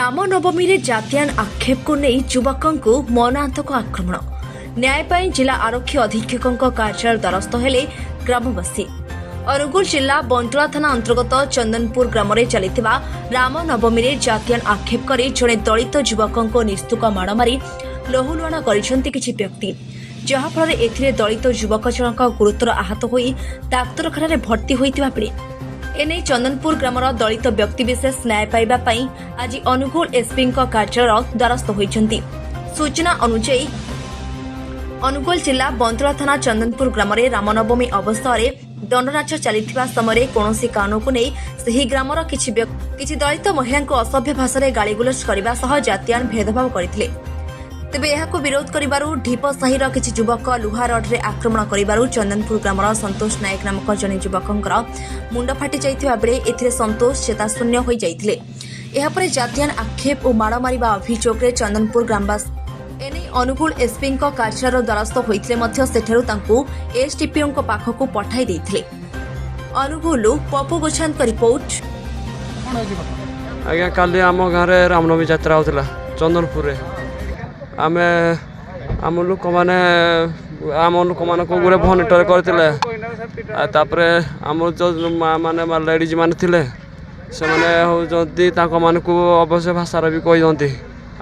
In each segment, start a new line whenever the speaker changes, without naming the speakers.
रामनवमी रे जातियान आक्षेप को नहीं युवकों को मौनान्तक आक्रमण न्याय जिला आरक्षी अधीक्षक कार्यालय द्वारस्थ हेले ग्रामवासी। अनुगुल जिला बंटुला थाना अंतर्गत चंदनपुर ग्राम में चलता रामनवमी रे जातियान आक्षेप कर जड़े दलित युवकों निस्तुक माड़ मारी लहुलुहाण कर किछि व्यक्ति, जहाँफल एथिरे दलित युवक जनक गुरुतर आहत होई डाक्तरखाना भर्ती होइतिबा बेले एने चंदनपुर ग्रामर दलित व्यक्तिविशेष न्याय पाइबा पई आज अनुगुल एसपी कार्यालय द्वारस्थ होइछन्ति। सूचना अनुसार अनुगुल जिला बंतुला थाना चंदनपुर ग्राम में रामनवमी अवसर में दंडनाच चलता समय कौन कानून को नहीं सही ग्रामर किछि दलित महिला को असभ्य भाषा गाड़ीगुलज करने सह जातियान भेदभाव करते। तेबे यहाको विरोध करिबारु ढीप साहिर किछि युवक लुहा रड्रे आक्रमण करिबारु चंदनपुर ग्रामर संतोष नायक नामक जने युवकंकर मुंड फाटी जाइथिबा बेले एथिरे संतोष चेताशून्य होई जाइथिले। एहा परे जातियान आक्षेप और माड़ मारिबा अभियोग रे चंदनपुर ग्रामवासी एने अनुगुल एसपी कार्यालय द्वारस्थ होइथिले मध्य सेठारु तांकु एसडीपीओ को पाखकु पठाई देइथिले। अनुगुल पप्पू गोछांत का रिपोर्ट।
आज्ञा काली आम गाँव में रामनवमी यात्रा होता चंदनपुर रे आमे आम लोक मैंने को गोटे भनेटर करते आम जो माँ मैंने लेडीज मैंने थे से मैंने अवश्य भाषार भी कहते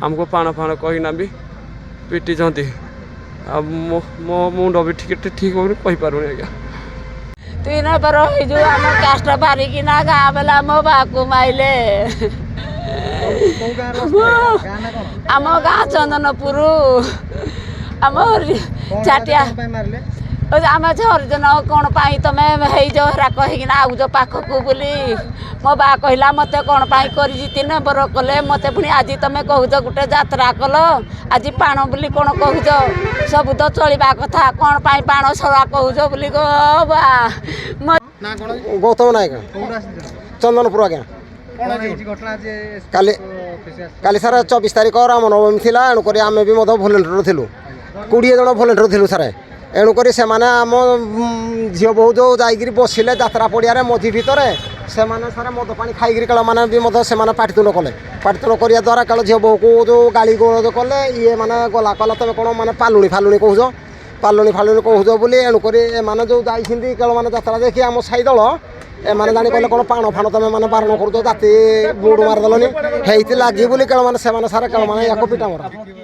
आमको पाण फाण कहीना भी पिटी मो मुंड भी ठीक हो पारुनी आज्ञा
3 बर जो आम कास्ट बारिकिना गाँ बेला मो बाकू माइले आम गाँ चंदनपुर आम चाटिया आम हरिजन कौन पाई तुम हेरा कहीकिना आउज पाखक बोली मो बा कहला मत कौन पाई कर 3 बर कले मत पुणी आज तुम कहूज गोटे यात्रा कल आज पाण बोली कौन कहूज सब तो चलवा कथा कौन पाई पाण सड़ा कहूज बोली बा
गौतम नायक चंदनपुर आज्ञा काली सार 24 तारिख रामनवमी थी एणुक आम भी भलेंटियर थिलु 20 जन भलेंटियर थिलु सारे एणुक से आम झील बोहू जो जाकि बसिले यात्रा पड़िया मझी भितर से सारे मद पा खाई काल मैंने भी से पाटितुंड कले पाटितुंड करने द्वारा काल झील बोहू को जो गाड़ी गोल कले ये मैंने गला कला तुम कौन मैंने पालुणी फालुणी कहूज पालुणी कहूज बोली एणुक एने जो जाइए काल मैंने यात्रा देखी आम साई दल एमाने जानी कहले कौन पाण फाण तुम मैंने बारण कर जाति बुड़ मारदेलनि लगी बोली काल मैंने सारे काल मैंने या पिटा मरा।